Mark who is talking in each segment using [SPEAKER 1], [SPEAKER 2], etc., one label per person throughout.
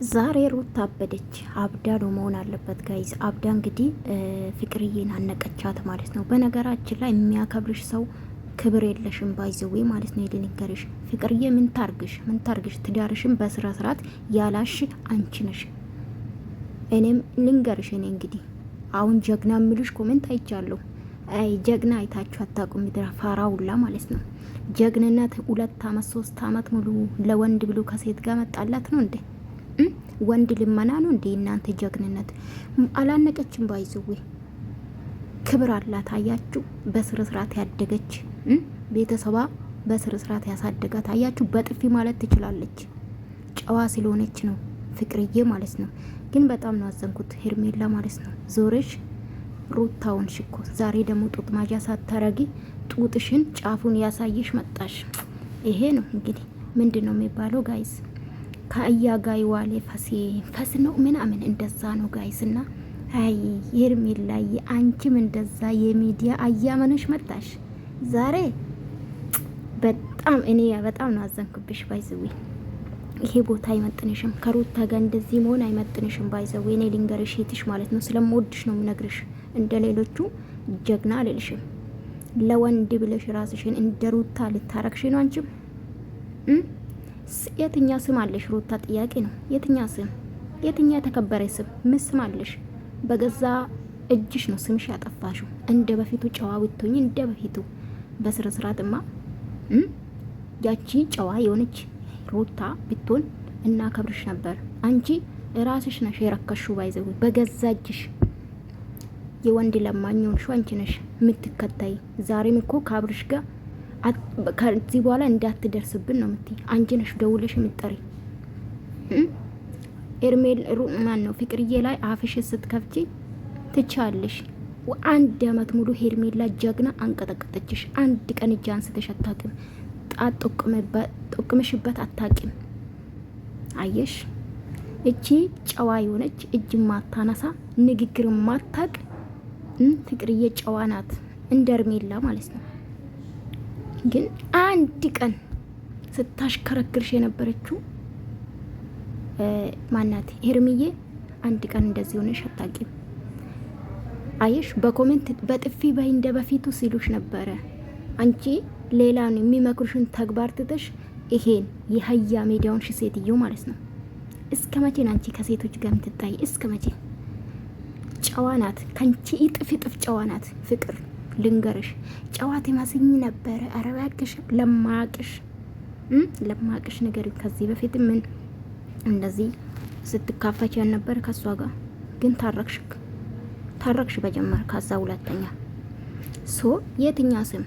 [SPEAKER 1] ዛሬ ሩታ አበደች። አብዳ ነው መሆን አለበት ጋይዝ። አብዳ እንግዲህ ፍቅርዬን አነቀቻት ማለት ነው። በነገራችን ላይ የሚያከብርሽ ሰው ክብር የለሽም ባይዘዌ ማለት ነው። ልንገርሽ ፍቅርዬ፣ ምን ታርግሽ? ትዳርሽን በስራ ስርዓት ያላሽ አንቺ ነሽ። እኔም ልንገርሽ፣ እኔ እንግዲህ አሁን ጀግና ምልሽ ኮሜንት አይቻለሁ። አይ ጀግና አይታችሁ አታውቁም። ምድረ ፋራውላ ማለት ነው። ጀግንነት 2 አመት 3 አመት ሙሉ ለወንድ ብሎ ከሴት ጋር መጣላት ነው እንዴ? ወንድ ልመና ነው እንዴ እናንተ? ጀግንነት አላነቀችም። ባይዘዌ ክብር አላት። አያችሁ፣ በስርዓት ያደገች ቤተሰባ በስርዓት ያሳደጋት። አያችሁ፣ በጥፊ ማለት ትችላለች። ጨዋ ስለሆነች ነው ፍቅርዬ ማለት ነው። ግን በጣም ነው አዘንኩት ሄርሜላ ማለት ነው። ዞርሽ ሩታውን ሽኮ ዛሬ ደግሞ ጡት ማጃ ሳታረጊ ጡትሽን ጫፉን ያሳይሽ መጣሽ። ይሄ ነው እንግዲህ ምንድን ነው የሚባለው ጋይስ? ከአያ ጋይ ዋሌ ፈስ ነው ምናምን እንደዛ ነው ጋይስ። እና አይ ሄርሜላ አንቺም እንደዛ የሚዲያ አያመነሽ መጣሽ ዛሬ። በጣም እኔ በጣም ነው አዘንኩብሽ ባይዘዌ። ይሄ ቦታ አይመጥንሽም። ከሩታ ጋር እንደዚህ መሆን አይመጥንሽም ባይዘዌ። እኔ ልንገርሽ የትሽ ማለት ነው፣ ስለምወድሽ ነው የምነግርሽ። እንደ ሌሎቹ ጀግና አልልሽም። ለወንድ ብለሽ ራስሽን እንደ ሩታ ልታረክሽ ነው አንቺም። የትኛ ስም አለሽ ሩታ? ጥያቄ ነው። የትኛ ስም? የትኛ የተከበረ ስም? ምን ስም አለሽ? በገዛ እጅሽ ነው ስምሽ ያጠፋሽው። እንደ በፊቱ ጨዋ ብትሆኚ እንደ በፊቱ በስርዓትማ ያቺ ጨዋ የሆነች ሩታ ብትሆን እናከብርሽ ነበር። አንቺ ራስሽ ነሽ የረከሽው ባይዘው በገዛ እጅሽ። የወንድ ለማኛውን ሹ አንቺ ነሽ የምትከታይ። ዛሬም እኮ ከአብርሽ ጋር ከዚህ በኋላ እንዳትደርስብን ነው የምትይ። አንቺ ነሽ ደውለሽ የምትጠሪ። ኤርሜል ማን ነው ፍቅርዬ ላይ አፍሽ ስትከፍቺ ትቻለሽ። 1 አመት ሙሉ ሄርሜላ ጀግና አንቀጠቀጠችሽ። አንድ ቀን እጅ አንስተሽ አታውቂም። ጣት ጠቅመሽበት አታውቂም። አየሽ፣ እቺ ጨዋ የሆነች እጅ ማታነሳ ንግግር ማታቅ ፍቅርዬ ጨዋ ናት፣ እንደ ሄርሜላ ማለት ነው። ግን አንድ ቀን ስታሽከረክርሽ የነበረችው ማናት ሄርሚዬ፣ አንድ ቀን እንደዚህ ሆነሽ አታውቂም። አየሽ፣ በኮሜንት በጥፊ በይ እንደ በፊቱ ሲሉሽ ነበረ። አንቺ ሌላ ነው የሚመክሩሽን ተግባር ትተሽ ይሄን የሀያ ሜዳውን ሴትዮ ማለት ነው። እስከ መቼ አንቺ ከሴቶች ጋር የምትታይ? እስከ መቼ? ጨዋ ናት፣ ከንቺ እጥፍ ጨዋ ናት ፍቅር። ልንገርሽ ጨዋት ማስኝ ነበረ። አረባክሽ ለማቅሽ ነገር ከዚህ በፊት ምን እንደዚህ ስትካፈች ያልነበረ ከሷ ጋር ግን ታረክሽ በጀመር። ከዛ ሁለተኛ የትኛ ስም?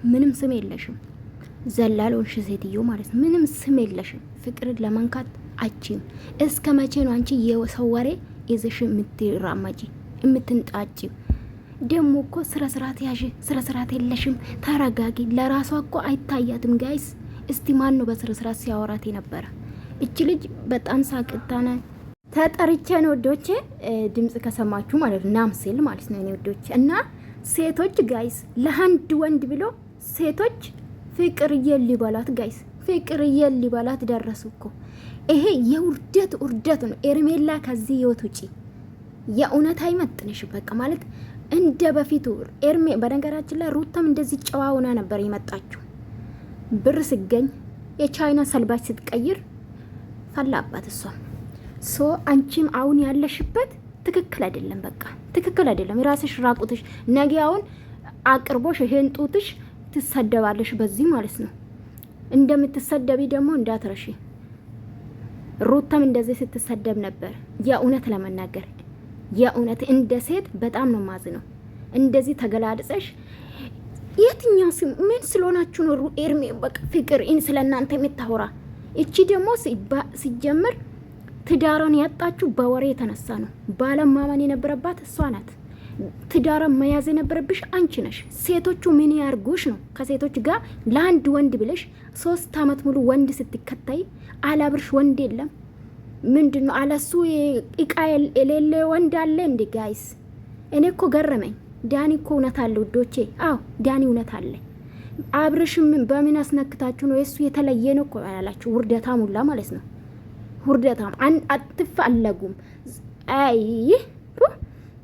[SPEAKER 1] ምንም ስም የለሽም። ዘላሎንሽ ሴትዮ ማለት ነው። ምንም ስም የለሽም። ፍቅርን ለመንካት አቺም። እስከ መቼ ነው አንቺ የሰው ወሬ ይዘሽ የምትራመጂ የምትንጣጪው? ደሞ እኮ ስርዓት ያዥ። ስርዓት የለሽም። ተረጋጊ። ለራሷ እኮ አይታያትም ጋይስ። እስቲ ማን ነው በስርዓት ሲያወራት የነበረ? እቺ ልጅ በጣም ሳቅታና ተጠርቼ ነው ወዶቼ። ድምጽ ከሰማችሁ ማለት ነው ናምሴል ማለት ነው ወዶቼ። እና ሴቶች ጋይስ ለአንድ ወንድ ብሎ ሴቶች ፍቅር ይልባላት ጋይስ፣ ፍቅር ይልባላት ደረሱ እኮ። ይሄ የውርደት ነው። ኤርሜላ ከዚህ ህይወት ውጪ የእውነት አይመጥንሽ። በቃ ማለት እንደ በፊቱ ኤርሜ። በነገራችን ላይ ሩታም እንደዚህ ጨዋ ሆና ነበር የመጣችው። ብር ሲገኝ የቻይና ሰልባች ስትቀይር ፈላባት እሷ። አንቺም አሁን ያለሽበት ትክክል አይደለም። በቃ ትክክል አይደለም። ራስሽ ራቁትሽ ነገ አሁን አቅርቦሽ ይሄን ጡትሽ ትሰደባለሽ በዚህ ማለት ነው። እንደምትሰደቢ ደግሞ እንዳትረሺ። ሩታም እንደዚህ ስትሰደብ ነበር። የእውነት ለመናገር የእውነት እንደ ሴት በጣም ነው ማዝነው። እንደዚህ ተገላድጸሽ የትኛው ስም ምን ስለሆናችሁ ነው ኤርሜ? በቃ ፍቅር ስለእናንተ የምታወራ እቺ ደግሞ ሲጀምር ትዳሯን ያጣችሁ በወሬ የተነሳ ነው። ባለማመን የነበረባት እሷ ናት። ትዳሯን መያዝ የነበረብሽ አንቺ ነሽ። ሴቶቹ ምን ያርጉሽ ነው? ከሴቶች ጋር ለአንድ ወንድ ብለሽ 3 አመት ሙሉ ወንድ ስትከታይ አላብርሽ ወንድ የለም። ምንድነው አለሱ እቃ የሌለ ወንድ አለ እንዴ ጋይስ? እኔ እኮ ገረመኝ። ዳኒ እኮ እውነት አለ ውዶቼ። አዎ ዳኒ እውነት አለ። አብርሽም በምን አስነክታችሁ ነው? እሱ የተለየ ነው እኮ ያላችሁ ውርደታ ሙላ ማለት ነው። ውርደታም አትፋለጉም። አይ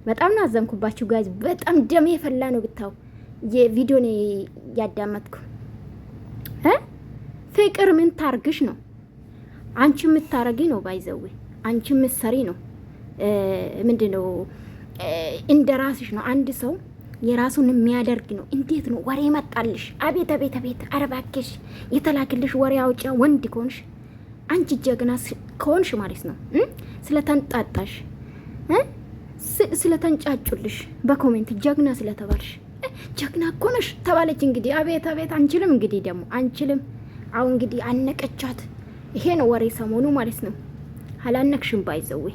[SPEAKER 1] በጣም ናዘንኩባችሁ ጋይዝ። በጣም ደም የፈላ ነው ብታው የቪዲዮን ያዳመጥኩ ፍቅር ምን ታርግሽ ነው? አንቺ የምታረጊ ነው ባይዘዊ አንቺ ምሰሪ ነው። ምንድነው እንደ ራስሽ ነው። አንድ ሰው የራሱን የሚያደርግ ነው። እንዴት ነው ወሬ መጣልሽ? አቤት አቤት አቤት! አረባክሽ የተላክልሽ ወሬ አውጪ። ወንድ ከሆንሽ አንቺ ጀግና ከሆንሽ ማለት ነው ስለተንጣጣሽ ስለተንጫጩልሽ በኮሜንት ጀግና ስለተባልሽ ጀግና እኮ ነሽ ተባለች። እንግዲህ አቤት አቤት! አንችልም እንግዲህ ደግሞ አንችልም። አሁን እንግዲህ አነቀቻት። ይሄ ነው ወሬ ሰሞኑ ማለት ነው። አላነቅሽም ባይዘዌ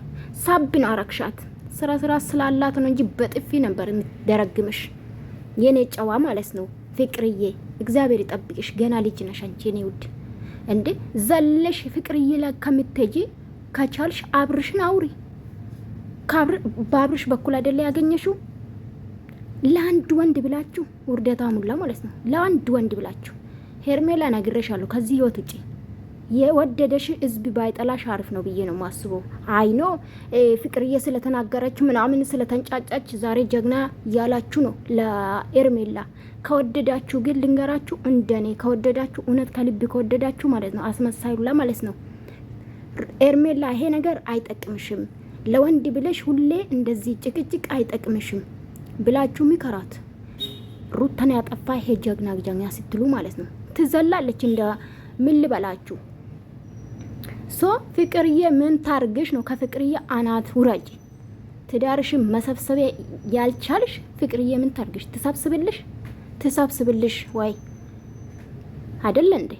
[SPEAKER 1] ሳብን አረክሻት። ስራ ስላላት ነው እንጂ በጥፊ ነበር የምትደረግምሽ የኔ ጨዋ ማለት ነው። ፍቅርዬ እግዚአብሔር ይጠብቅሽ። ገና ልጅ ነሽ አንቺ የኔ ውድ። እንዴ ዘለሽ ፍቅርዬ ላይ ከምትሄጂ ከቻልሽ አብርሽን አውሪ። በአብርሽ በኩል አይደለ ያገኘሽው? ለአንድ ወንድ ብላችሁ ውርደታ ሙላ ማለት ነው። ለአንድ ወንድ ብላችሁ ሄርሜላ ነግሬሻለሁ። ከዚህ ህይወት ውጪ የወደደሽ ህዝብ ባይጠላሽ አሪፍ ነው ብዬ ነው ማስበው። አይኖ ፍቅርዬ ስለተናገረች ምናምን ስለተንጫጫች ዛሬ ጀግና ያላችሁ ነው ለኤርሜላ። ከወደዳችሁ ግን ልንገራችሁ፣ እንደኔ ከወደዳችሁ እውነት ከልብ ከወደዳችሁ ማለት ነው አስመሳይሉላ ማለት ነው ኤርሜላ ይሄ ነገር አይጠቅምሽም። ለወንድ ብለሽ ሁሌ እንደዚህ ጭቅጭቅ አይጠቅምሽም ብላችሁ ሚከራት ሩታን ያጠፋ ይሄ ጀግና ስትሉ ማለት ነው ትዘላለች። እንደ ምን ልበላችሁ ፍቅርዬ ምን ታርግሽ ነው? ከፍቅርዬ አናት ውረጅ። ትዳርሽን መሰብሰቢያ ያልቻልሽ ፍቅርዬ ምን ታርግሽ? ትሰብስብልሽ ወይ አይደለ እንዴ?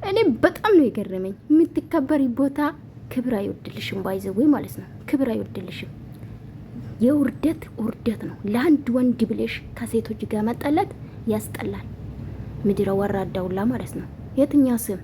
[SPEAKER 1] እኔ በጣም ነው የገረመኝ። የምትከበሪ ቦታ ክብር አይወድልሽም ባይዘው ማለት ነው። ክብር አይወድልሽም። ውርደት ነው። ለአንድ ወንድ ብለሽ ከሴቶች ጋር መጠለት ያስጠላል። ምድረ ወራዳውላ ማለት ነው። የትኛው ስም